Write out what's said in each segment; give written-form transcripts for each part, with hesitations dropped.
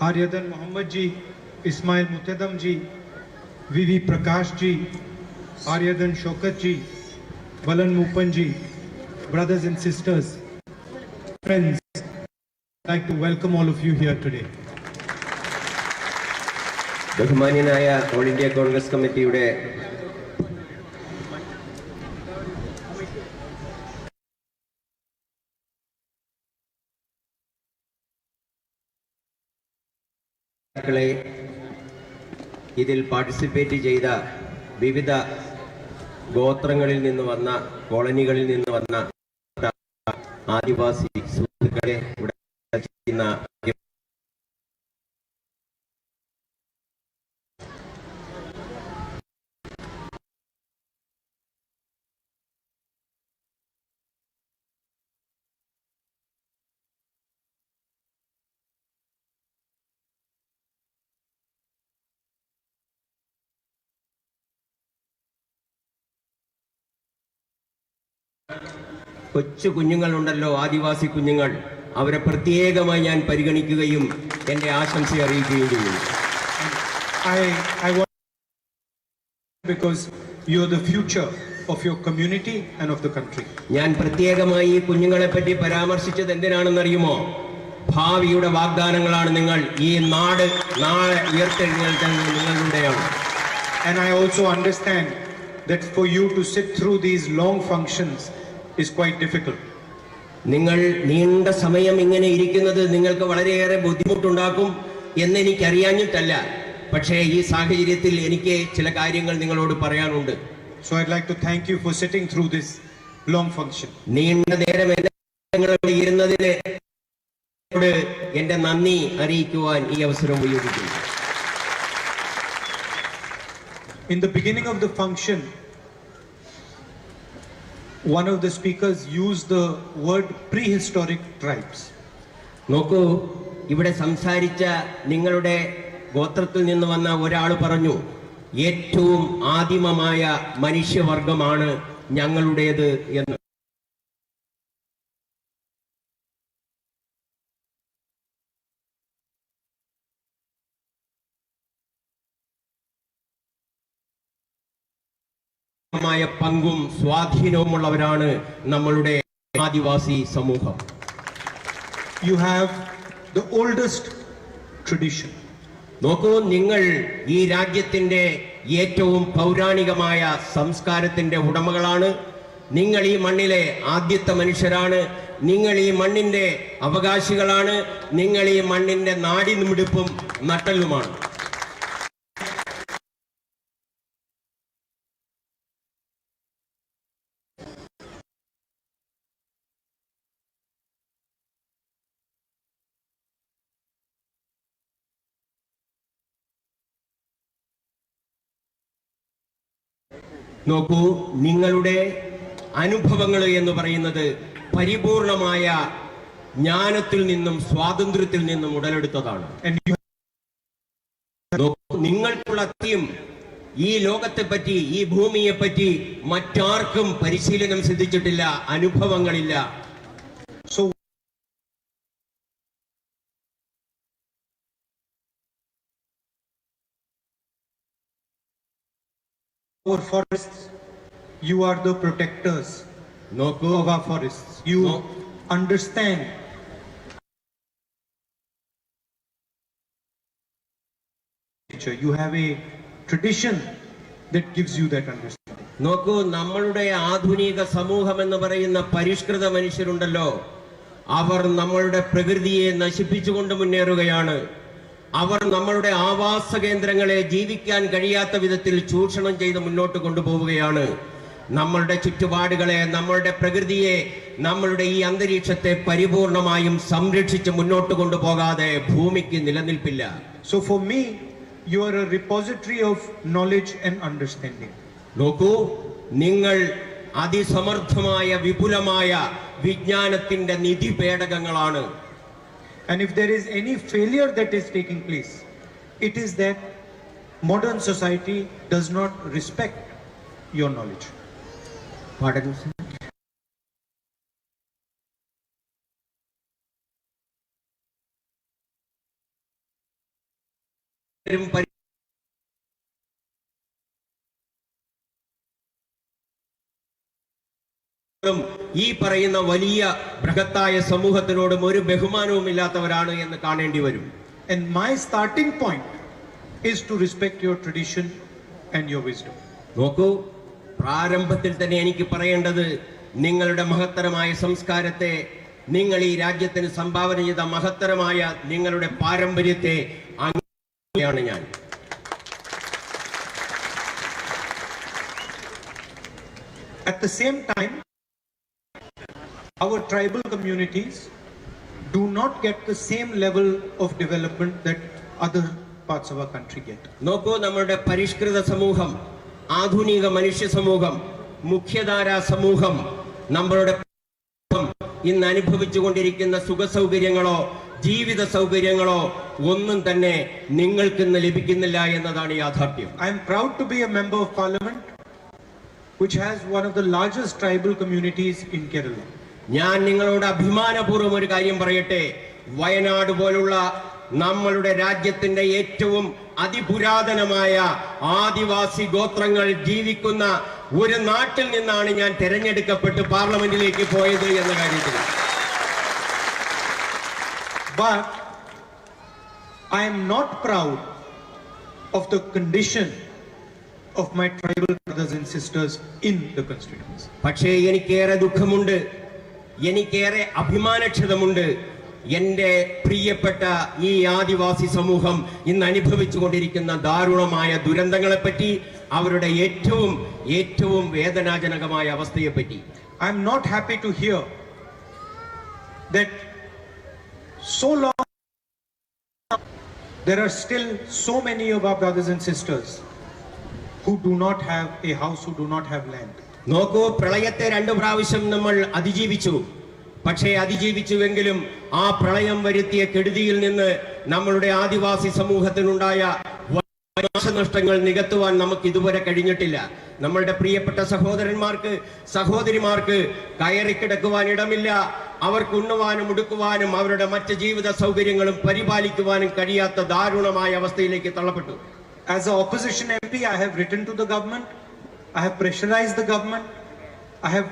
Aryadan Muhammad ji, Ismail Mutadam ji, VV Prakash ji, Aryadan Shokat ji, Balan Mupan ji, brothers and sisters, friends, I'd like to welcome all of you here today. ബഹുമാന്യനായ all India Congress കമ്മിറ്റിയുടെ ഇതിൽ participate ചെയ്ത വിവിധ ഗോത്രങ്ങളിൽ നിന്ന് വന്ന കോളനികളിൽ നിന്ന് വന്ന ആദിവാസി സുഹൃത്തുക്കളെ ഇവിടെ ചെയ്യുന്ന കൊച്ചു കുഞ്ഞുങ്ങളുണ്ടല്ലോ, ആദിവാസി കുഞ്ഞുങ്ങൾ, അവരെ പ്രത്യേകമായി ഞാൻ പരിഗണിക്കുകയും എന്റെ ആശംസ അറിയിക്കുകയും ചെയ്യുന്നു. Because you are the future of your community and of the country. ഞാൻ പ്രത്യേകമായി കുഞ്ഞുങ്ങളെ പറ്റി പരാമർശിച്ചത് എന്തിനാണെന്നറിയുമോ? ഭാവിയുടെ വാഗ്ദാനങ്ങളാണ് നിങ്ങൾ. ഈ നാട് നാളെ ഉയർത്തെഴുന്നേൽക്കാൻ നിങ്ങളുടെയാണ്. And I also understand that for you to sit through these long functions is quite difficult. നിങ്ങൾ നീണ്ട സമയം ഇങ്ങനെ ഇരിക്കുന്നത് നിങ്ങൾക്ക് വളരെയേറെ ബുദ്ധിമുട്ടുണ്ടാക്കും എന്ന് എനിക്കറിയാഞ്ഞിട്ടല്ല. പക്ഷേ ഈ സാഹചര്യത്തിൽ എനിക്ക് ചില കാര്യങ്ങൾ നിങ്ങളോട് പറയാനുണ്ട്. So I'd like to thank you for sitting through this long function. നീണ്ട നേരം നിങ്ങളോട് ഇരുന്നതിന് എന്റെ നന്ദി അറിയിക്കുവാൻ ഈ അവസരം ഉപയോഗിക്കുന്നു. In the beginning of the function, one of the speakers used the word prehistoric tribes. നോക്കൂ, ഇവിടെ സംസാരിച്ച നിങ്ങളുടെ ഗോത്രത്തിൽ നിന്ന് വന്ന ഒരാൾ പറഞ്ഞു, ഏറ്റവും ആദിമമായ മനുഷ്യവർഗമാണ് ഞങ്ങളുടേത് എന്ന്. പങ്കും സ്വാധീനവുമുള്ളവരാണ് നമ്മളുടെ ആദിവാസി സമൂഹം. You have the oldest tradition. നോക്കൂ, നിങ്ങൾ ഈ രാജ്യത്തിന്റെ ഏറ്റവും പൗരാണികമായ സംസ്കാരത്തിന്റെ ഉടമകളാണ്. നിങ്ങൾ ഈ മണ്ണിലെ ആദ്യത്തെ മനുഷ്യരാണ്. നിങ്ങൾ ഈ മണ്ണിന്റെ അവകാശികളാണ്. നിങ്ങൾ ഈ മണ്ണിന്റെ നാടിനുമിടിപ്പും നട്ടലുമാണ്. നോക്കൂ, നിങ്ങളുടെ അനുഭവങ്ങൾ എന്ന് പറയുന്നത് പരിപൂർണമായ ജ്ഞാനത്തിൽ നിന്നും സ്വാതന്ത്ര്യത്തിൽ നിന്നും ഉടലെടുത്തതാണ്. നിങ്ങൾക്കുള്ള അത്യം ഈ ലോകത്തെ പറ്റി, ഈ ഭൂമിയെ പറ്റി മറ്റാർക്കും പരിശീലനം സിദ്ധിച്ചിട്ടില്ല, അനുഭവങ്ങളില്ല. So our forests, you are the protectors of our forests. You understand nature. You have a tradition that gives you that understanding. നോക്കൂ, നമ്മളുടെ ആധുനിക സമൂഹം എന്ന് പറയുന്ന പരിഷ്കൃത മനുഷ്യരുണ്ടല്ലോ, അവർ നമ്മളുടെ പ്രകൃതിയെ നശിപ്പിച്ചുകൊണ്ട് മുന്നേറുകയാണ്. അവർ നമ്മളുടെ ആവാസ കേന്ദ്രങ്ങളെ ജീവിക്കാൻ കഴിയാത്ത വിധത്തിൽ ചൂഷണം ചെയ്ത് മുന്നോട്ട് കൊണ്ടുപോവുകയാണ്. നമ്മളുടെ ചുറ്റുപാടുകളെ, നമ്മളുടെ പ്രകൃതിയെ, നമ്മളുടെ ഈ അന്തരീക്ഷത്തെ പരിപൂർണമായും സംരക്ഷിച്ച് മുന്നോട്ട് കൊണ്ടുപോകാതെ ഭൂമിക്ക് നിലനിൽപ്പില്ല. So for me, you are a repository of knowledge and understanding. നോക്കൂ, നിങ്ങൾ അതിസമർത്ഥമായ വിപുലമായ വിജ്ഞാനത്തിന്റെ നിധിപേടകങ്ങളാണ്. And if there is any failure that is taking place, it is that modern society does not respect your knowledge. Pardon? ഈ പറയുന്ന വലിയ ബൃഹത്തായ സമൂഹത്തിനോടും ഒരു ബഹുമാനവും ഇല്ലാത്തവരാണ് എന്ന് കാണേണ്ടി വരും. And my starting point is to respect your tradition and your wisdom. നോക്കൂ, പ്രാരംഭത്തിൽ തന്നെ എനിക്ക് പറയേണ്ടത് നിങ്ങളുടെ മഹത്തരമായ സംസ്കാരത്തെ, നിങ്ങൾ ഈ രാജ്യത്തിന് സംഭാവന ചെയ്ത മഹത്തരമായ നിങ്ങളുടെ പാരമ്പര്യത്തെ അംഗീകരിക്കുകയാണ് ഞാൻ. At the same time, our tribal communities do not get the same level of development that other parts of our country get. നോക്കൂ, നമ്മുടെ പരിഷ്കൃത സമൂഹം, ആധുനിക മനുഷ്യ സമൂഹം, മുഖ്യധാരാ സമൂഹം നമ്മളുടെ ഇന്ന് അനുഭവിച്ചുകൊണ്ടിരിക്കുന്ന സുഖ സൗകര്യങ്ങളോ ജീവിത സൗകര്യങ്ങളോ ഒന്നും തന്നെ നിങ്ങൾക്ക് ഇന്ന് ലഭിക്കുന്നില്ല എന്നതാണ് യാഥാർത്ഥ്യം. I am proud to be a member of parliament which has one of the largest tribal communities in Kerala. ഞാൻ നിങ്ങളോട് അഭിമാനപൂർവ്വം ഒരു കാര്യം പറയട്ടെ. വയനാട് പോലുള്ള നമ്മളുടെ രാജ്യത്തിന്റെ ഏറ്റവും അതിപുരാതനമായ ആദിവാസി ഗോത്രങ്ങൾ ജീവിക്കുന്ന ഒരു നാട്ടിൽ നിന്നാണ് ഞാൻ തെരഞ്ഞെടുക്കപ്പെട്ട് പാർലമെന്റിലേക്ക് പോയത് എന്ന കാര്യത്തിൽ. But I am not proud of the condition of my tribal brothers and sisters in the constituency. പക്ഷേ എനിക്കേറെ ദുഃഖമുണ്ട്, എനിക്കേറെ അഭിമാനക്ഷതമുണ്ട്. എന്റെ പ്രിയപ്പെട്ട ഈ ആദിവാസി സമൂഹം ഇന്ന് അനുഭവിച്ചുകൊണ്ടിരിക്കുന്ന ദാരുണമായ ദുരന്തങ്ങളെപ്പറ്റി, അവരുടെ ഏറ്റവും വേദനാജനകമായ അവസ്ഥയെപ്പറ്റി. I am not happy to hear that so long there are still so many of our brothers and sisters who do not have a house, who do not have land. നോക്കൂ, പ്രളയത്തെ 2 പ്രാവശ്യം നമ്മൾ അതിജീവിച്ചു. പക്ഷേ അതിജീവിച്ചുവെങ്കിലും ആ പ്രളയം വരുത്തിയ കെടുതിയിൽ നിന്ന് നമ്മളുടെ ആദിവാസി സമൂഹത്തിനുണ്ടായ നാശനഷ്ടങ്ങൾ നികത്തുവാൻ നമുക്ക് ഇതുവരെ കഴിഞ്ഞിട്ടില്ല. നമ്മളുടെ പ്രിയപ്പെട്ട സഹോദരന്മാർക്ക്, സഹോദരിമാർക്ക് കയറിക്കിടക്കുവാൻ ഇടമില്ല. അവർക്ക് ഉണ്ണുവാനും ഉടുക്കുവാനും അവരുടെ മറ്റ് ജീവിത സൗകര്യങ്ങളും പരിപാലിക്കുവാനും കഴിയാത്ത ദാരുണമായ അവസ്ഥയിലേക്ക് തള്ളപ്പെട്ടു. As an opposition MP, I have written to the government, I have pressurized the government, I have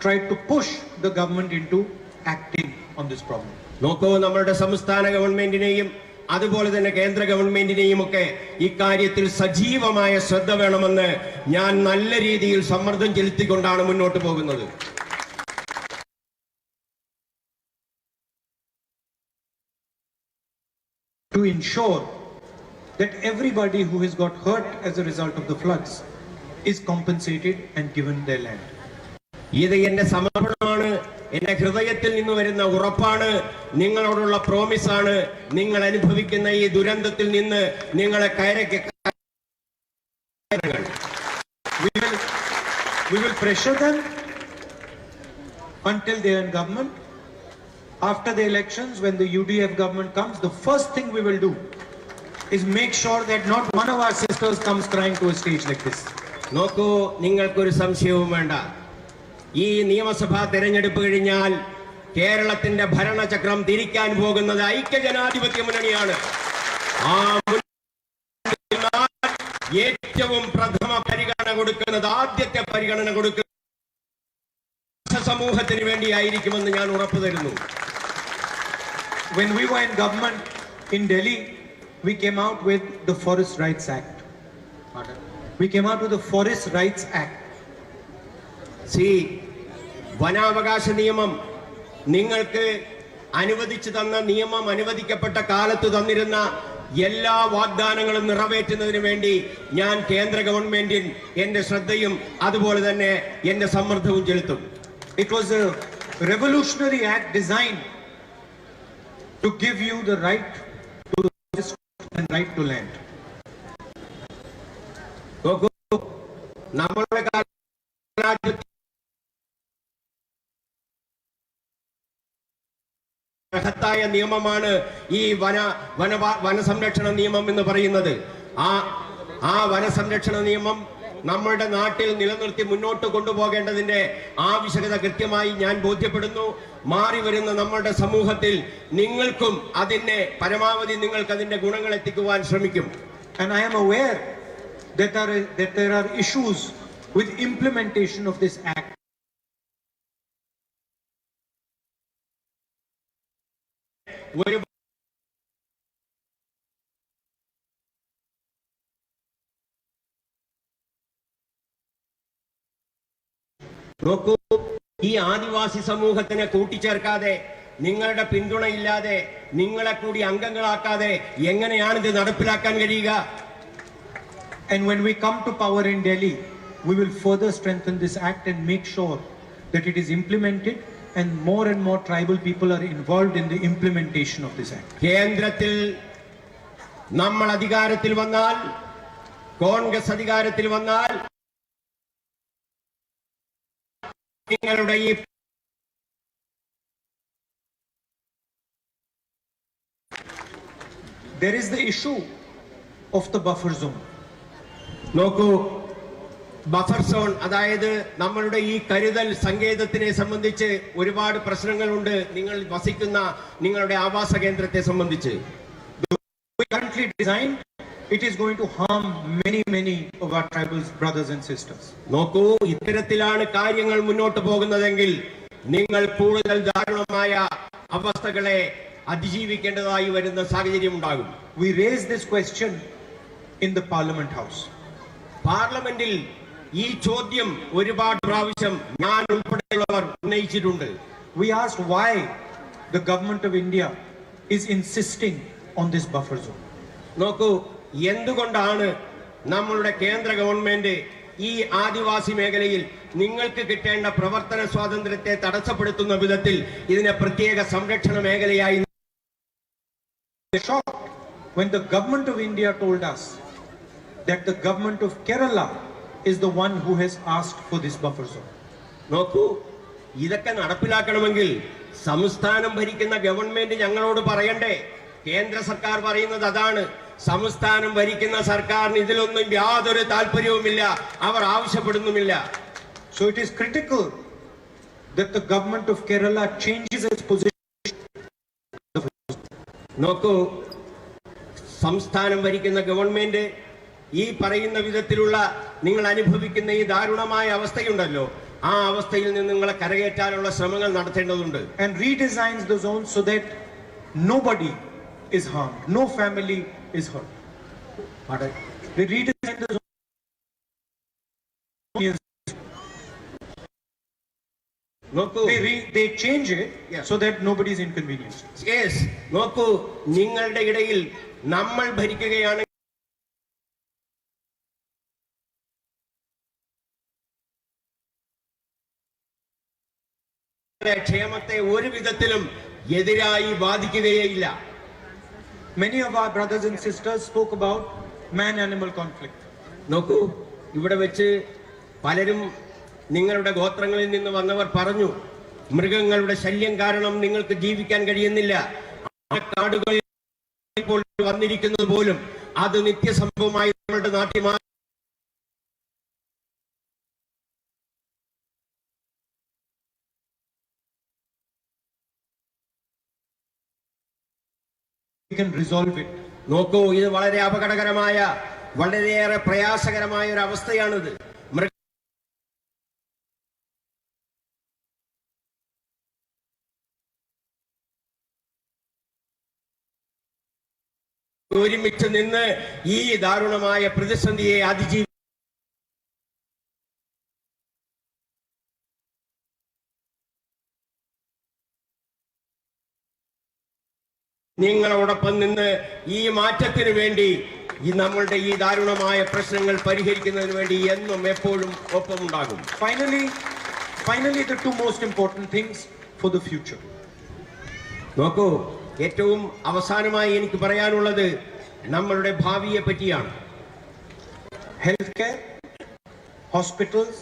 tried to push the government into acting on this problem. നോക്കൂ, നമ്മളുടെ സംസ്ഥാന ഗവൺമെന്റിനെയും അതുപോലെ തന്നെ കേന്ദ്ര ഗവൺമെന്റിനെയും ഒക്കെ ഇക്കാര്യത്തിൽ സജീവമായ ശ്രദ്ധ വേണമെന്ന് ഞാൻ നല്ല രീതിയിൽ സമ്മർദ്ദം ചെലുത്തിക്കൊണ്ടാണ് മുന്നോട്ട് പോകുന്നത്. To ensure that everybody who has got hurt as a result of the floods is compensated and given their land. ഇത് എന്റെ സമർപ്പണമാണ്, എന്റെ ഹൃദയത്തിൽ നിന്ന് വരുന്ന ഉറപ്പാണ്, നിങ്ങളോടുള്ള പ്രോമിസാണ്. നിങ്ങൾ അനുഭവിക്കുന്ന ഈ ദുരന്തത്തിൽ നിന്ന് നിങ്ങളെ We will pressure them until they are in government. After the elections, when the UDF government comes, the first thing we will do is make sure that not one of our sisters comes crying to a stage like this. നോക്കൂ, നിങ്ങൾക്കൊരു സംശയവും വേണ്ട. ഈ നിയമസഭാ തെരഞ്ഞെടുപ്പ് കഴിഞ്ഞാൽ കേരളത്തിന്റെ ഭരണചക്രം തിരിക്കാൻ പോകുന്നത് ഐക്യജനാധിപത്യ മുന്നണിയാണ്. ആ ഏറ്റവും പ്രഥമ പരിഗണന കൊടുക്കുന്നത്, ആദ്യത്തെ പരിഗണന കൊടുക്കുന്നത് സമൂഹത്തിന് വേണ്ടിയായിരിക്കുമെന്ന് ഞാൻ ഉറപ്പു തരുന്നു. When we were in government in Delhi, we came out with the Forest Rights Act. We came out with the Forest Rights Act. വനാവകാശ നിയമം, നിങ്ങൾക്ക് അനുവദിച്ചു തന്ന നിയമം, അനുവദിക്കപ്പെട്ട കാലത്ത് തന്നിരുന്ന എല്ലാ വാഗ്ദാനങ്ങളും നിറവേറ്റുന്നതിന് വേണ്ടി ഞാൻ കേന്ദ്ര ഗവൺമെന്റിൽ എന്റെ ശ്രദ്ധയും അതുപോലെ തന്നെ എന്റെ സമ്മർദ്ദവും ചെലുത്തും. It was a revolutionary act designed to give you the right to the forest and right to land. നമ്മളുടെ ബൃഹത്തായ നിയമമാണ് ഈ വനസംരക്ഷണ നിയമം എന്ന് പറയുന്നത്. ആ വനസംരക്ഷണ നിയമം നമ്മളുടെ നാട്ടിൽ നിലനിർത്തി മുന്നോട്ട് കൊണ്ടുപോകേണ്ടതിന്റെ ആവശ്യകത കൃത്യമായി ഞാൻ ബോധ്യപ്പെടുന്നു. മാറി വരുന്ന നമ്മളുടെ സമൂഹത്തിൽ നിങ്ങൾക്കും അതിന്റെ പരമാവധി നിങ്ങൾക്ക് അതിന്റെ ഗുണങ്ങൾ എത്തിക്കുവാൻ ശ്രമിക്കും. And I am aware that there are issues with implementation of this act. നോക്കൂ, ഈ ആദിവാസി സമൂഹത്തിനെ കൂട്ടിച്ചേർക്കാതെ, നിങ്ങളുടെ പിന്തുണയില്ലാതെ, നിങ്ങളെ കൂടി അംഗങ്ങളാക്കാതെ എങ്ങനെയാണ് ഇത് നടപ്പിലാക്കാൻ കഴിയുക? And when we come to power in Delhi, we will further strengthen this act and make sure that it is implemented and more tribal people are involved in the implementation of this act. കേന്ദ്രത്തിൽ നമ്മൾ അധികാരത്തിൽ വന്നാൽ, കോൺഗ്രസ് അധികാരത്തിൽ വന്നാൽ, നിങ്ങളുടെ ഈ there is the issue of the buffer zone. നോക്കൂ, buffer zone, അതായത് നമ്മളുടെ ഈ കരുതൽ സങ്കേതത്തിനെ സംബന്ധിച്ച് ഒരുപാട് പ്രശ്നങ്ങളുണ്ട്. നിങ്ങൾ വസിക്കുന്ന നിങ്ങളുടെ ആവാസ കേന്ദ്രത്തെ സംബന്ധിച്ച് Currently designed, it is going to harm many of our tribal brothers and sisters. നോക്കൂ, ഇത്തരത്തിലാണ് കാര്യങ്ങൾ മുന്നോട്ട് പോകുന്നതെങ്കിൽ നിങ്ങൾ കൂടുതൽ ദാരുണമായ അവസ്ഥകളെ അതിജീവിക്കേണ്ടതായി വരുന്ന സാഹചര്യം ഉണ്ടാകും. We raised this question in the Parliament House. പാർലമെന്റിൽ ഈ ചോദ്യം ഒരുപാട് പ്രാവശ്യം ഞാൻ ഉൾപ്പെടെയുള്ളവർ ഉന്നയിച്ചിട്ടുണ്ട്. We asked why the government of India is insisting on this buffer zone. നോക്കൂ, എന്തുകൊണ്ടാണ് നമ്മളുടെ കേന്ദ്ര ഗവൺമെന്റ് ഈ ആദിവാസി മേഖലയിൽ നിങ്ങൾക്ക് കിട്ടേണ്ട പ്രവർത്തന സ്വാതന്ത്ര്യത്തെ തടസ്സപ്പെടുത്തുന്ന വിധത്തിൽ ഇതിനെ പ്രത്യേക സംരക്ഷണ മേഖലയായി? Shocked when the government of India told us that the government of Kerala is the one who has asked for this buffer zone. നോക്കൂ, ഇതൊക്കെ നടപ്പിലാക്കണമെങ്കിൽ സംസ്ഥാനം ഭരിക്കുന്ന ഗവൺമെന്റ് ഞങ്ങളോട് പറയണ്ടേ? കേന്ദ്ര സർക്കാർ പറയുന്നത് അതാണ്. സംസ്ഥാനം ഭരിക്കുന്ന സർക്കാരിന് ഇതിലൊന്നും യാതൊരു താല്പര്യവുമില്ല, അവർ ആവശ്യപ്പെടുന്നുമില്ല. So it is critical that the government of Kerala changes its position. നോക്കൂ, സംസ്ഥാനം ഭരിക്കുന്ന ഗവൺമെന്റ് ഈ പറയുന്ന വിധത്തിലുള്ള നിങ്ങൾ അനുഭവിക്കുന്ന ഈ ദാരുണമായ അവസ്ഥയുണ്ടല്ലോ, ആ അവസ്ഥയിൽ നിന്ന് നിങ്ങളെ കരകയറ്റാനുള്ള ശ്രമങ്ങൾ നടത്തേണ്ടതുണ്ട്. And redesigns the zone so that nobody is harmed, no family is hurt. They redesign the zone. They change it so that nobody is inconvenienced. Yes, നോക്കൂ, നിങ്ങളുടെ ഇടയിൽ നമ്മൾ ഭരിക്കുകയാണ്, ക്ഷേമത്തെ ഒരു വിധത്തിലും എതിരായി ബാധിക്കുകയില്ല. Many of our brothers and sisters spoke about man-animal conflict. നോക്കൂ, ഇവിടെ വെച്ച് പലരും നിങ്ങളുടെ ഗോത്രങ്ങളിൽ നിന്ന് വന്നവർ പറഞ്ഞു, മൃഗങ്ങളുടെ ശല്യം കാരണം നിങ്ങൾക്ക് ജീവിക്കാൻ കഴിയുന്നില്ല. ആ കാടുകളിൽ ഇപ്പോൾ വന്നിരിക്കുന്നത് പോലും അത് നിത്യസംഭവമായി നമ്മുടെ നാട്ടിൽ can resolve it. നോക്കൂ, ഇത് വളരെ അപകടകരമായ, വളരെയേറെ പ്രയാസകരമായ ഒരു അവസ്ഥയാണിത്. ഒരുമിച്ച് നിന്ന് ഈ ദാരുണമായ പ്രതിസന്ധിയെ അതിജീവി നിങ്ങളോടൊപ്പം നിന്ന് ഈ മാറ്റത്തിന് വേണ്ടി ഈ നമ്മളുടെ ഈ ദാരുണമായ പ്രശ്നങ്ങൾ പരിഹരിക്കുന്നതിന് വേണ്ടി എന്നും എപ്പോഴും ഒപ്പമുണ്ടാകും. Finally, the two most important things for the future. നോക്കൂ, ഏറ്റവും അവസാനമായി എനിക്ക് പറയാനുള്ളത് നമ്മളുടെ ഭാവിയെ പറ്റിയാണ്. Healthcare, hospitals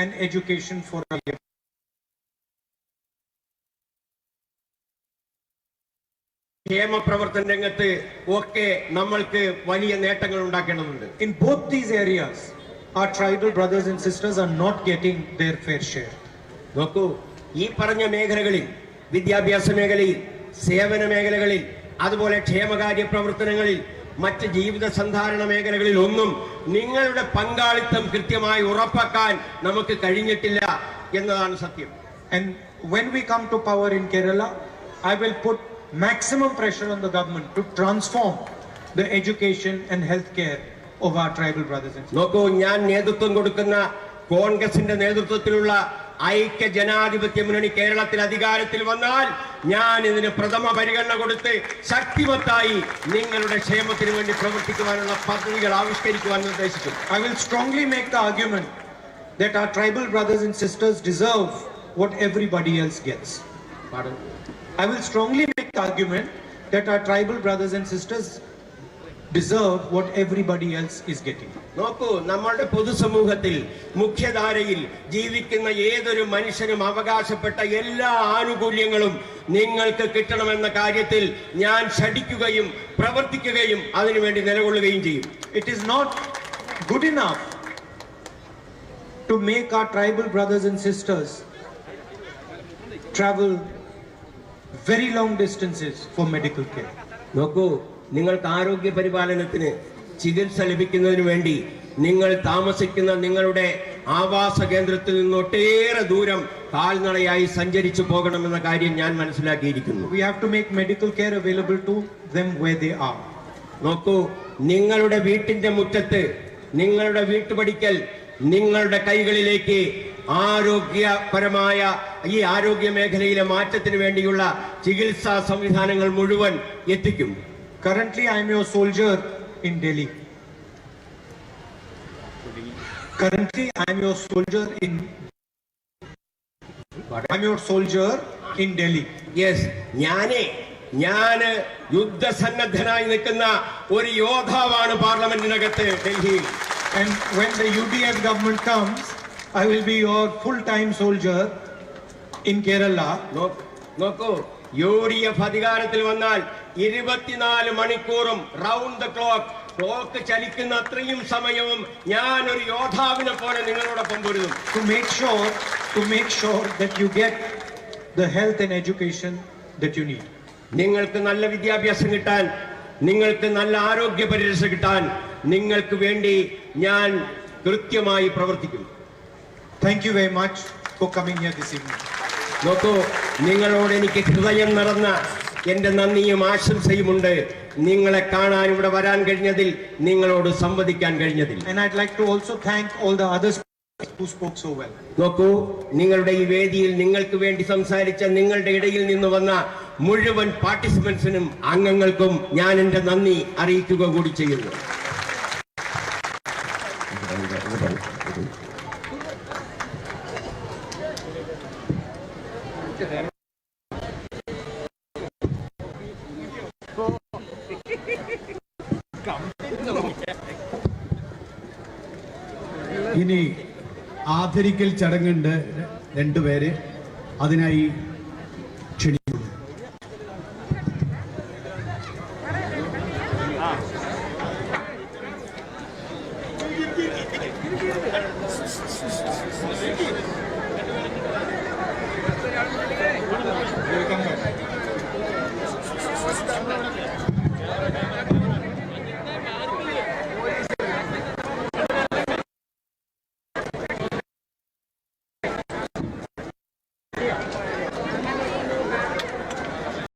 and education for our youth. ക്ഷേമ പ്രവർത്തന രംഗത്ത് ഒക്കെ നമ്മൾക്ക് വലിയ നേട്ടങ്ങൾ ഉണ്ടാക്കേണ്ടതുണ്ട്. In both these areas, our tribal brothers and sisters are not getting their fair share. നോക്കൂ, ഈ പറഞ്ഞ മേഖലകളിൽ, വിദ്യാഭ്യാസ മേഖലയിൽ, സേവന മേഖലകളിൽ, അതുപോലെ ക്ഷേമകാര്യ പ്രവർത്തനങ്ങളിൽ മറ്റ് ജീവിത സന്ധാരണ മേഖലകളിൽ ഒന്നും നിങ്ങളുടെ പങ്കാളിത്തം കൃത്യമായി ഉറപ്പാക്കാൻ നമുക്ക് കഴിഞ്ഞിട്ടില്ല എന്നതാണ് സത്യം. And when we come to power in Kerala, I will put maximum pressure on the government to transform the education and healthcare of our tribal brothers and sisters. നോക്കൂ, ഞാൻ നേതൃത്വം കൊടുക്കുന്ന കോൺഗ്രസിന്റെ നേതൃത്വത്തിലുള്ള ഐക്യ ജനാധിപത്യ മുന്നണി കേരളത്തിൽ അധികാരത്തിൽ വന്നാൽ ഞാൻ ഇതിന് പ്രഥമ പരിഗണന കൊടുത്ത് ശക്തിമത്തായി നിങ്ങളുടെ ക്ഷേമത്തിന് വേണ്ടി പ്രവർത്തിക്കുവാനുള്ള പദ്ധതികൾ ആവിഷ്കരിക്കുവാൻ നിർദ്ദേശിക്കും. I will strongly make the argument that our tribal brothers and sisters deserve what everybody else gets. Pardon? I will strongly make the argument that our tribal brothers and sisters deserve what everybody else is getting. നോക്കൂ, നമ്മളുടെ പൊതുസമൂഹത്തിൽ മുഖ്യധാരയിൽ ജീവിക്കുന്ന ഏതൊരു മനുഷ്യനും അവകാശപ്പെട്ട എല്ലാ ആനുകൂല്യങ്ങളും നിങ്ങൾക്ക് കിട്ടണമെന്ന കാര്യത്തിൽ ഞാൻ ശഠിക്കുകയും പ്രവർത്തിക്കുകയും അതിനുവേണ്ടി നിലകൊള്ളുകയും ചെയ്യും. It is not good enough to make our tribal brothers and sisters travel very long distances for medical care. നോക്കൂ, നിങ്ങൾക്ക് ആരോഗ്യ പരിപാലനത്തിന് ചികിത്സ ലഭിക്കുന്നതിന് വേണ്ടി നിങ്ങൾ താമസിക്കുന്ന നിങ്ങളുടെ ആവാസ കേന്ദ്രത്തിൽ നിന്ന് ഒട്ടേറെ ദൂരം കാൽനടയായി സഞ്ചരിച്ചു പോകണമെന്ന കാര്യം ഞാൻ മനസ്സിലാക്കിയിരിക്കുന്നു. We have to make medical care available to them where they are. നോക്കൂ, നിങ്ങളുടെ വീട്ടിന്റെ മുറ്റത്ത്, നിങ്ങളുടെ വീട്ടുപടിക്കൽ നിങ്ങളുടെ കൈകളിലേക്ക് ആരോഗ്യപരമായ ഈ ആരോഗ്യ മേഖലയിലെ മാറ്റത്തിന് വേണ്ടിയുള്ള ചികിത്സാ സംവിധാനങ്ങൾ മുഴുവൻ എത്തിക്കും. Currently, I am your soldier in Delhi. Currently, I am your soldier in. I am your soldier in Delhi. Yes, ഞാന് യുദ്ധസന്നദ്ധനായി നിൽക്കുന്ന ഒരു യോദ്ധാവാണ് പാർലമെന്റിനകത്ത് ഡൽഹിയിൽ. And when the UDF government comes, I will be your full-time soldier in Kerala. നോക്കൂ, UDF അധികാരത്തിൽ വന്നാൽ 24 മണിക്കൂറും round the clock ചലിക്കുന്ന അത്രയും സമയവും ഞാൻ ഒരു യോദ്ധാവിനെ പോലെ നിങ്ങളോടൊപ്പം പൊരുതും. To make sure that you get the health and education that you need. നിങ്ങൾക്ക് നല്ല വിദ്യാഭ്യാസം കിട്ടാൻ, നിങ്ങൾക്ക് നല്ല ആരോഗ്യ പരിരക്ഷ കിട്ടാൻ നിങ്ങൾക്ക് വേണ്ടി ഞാൻ കൃത്യമായി പ്രവർത്തിക്കും. Thank you very much for coming here this evening. നോക്കൂ, നിങ്ങളോട് എനിക്ക് ഹൃദയം നിറഞ്ഞ എന്റെ നന്ദിയും ആശംസയുമുണ്ട്. നിങ്ങളെ കാണാൻ ഇവിടെ വരാൻ കഴിഞ്ഞതിൽ, നിങ്ങളോട് സംവദിക്കാൻ കഴിഞ്ഞതിൽ. And I'd like to also thank all the others who spoke so well. നോക്കൂ, നിങ്ങളുടെ ഈ വേദിയിൽ നിങ്ങൾക്ക് വേണ്ടി സംസാരിച്ച നിങ്ങളുടെ ഇടയിൽ നിന്ന് വന്ന മുഴുവൻ പാർട്ടിസിപ്പൻസിനും അംഗങ്ങൾക്കും ഞാൻ എന്റെ നന്ദി അറിയിക്കുക കൂടി ചെയ്യുന്നു. ഇനി ആദരിക്കൽ ചടങ്ങുണ്ട്, രണ്ടുപേര് അതിനായി ക്ഷണിക്കുന്നു. Welcome back.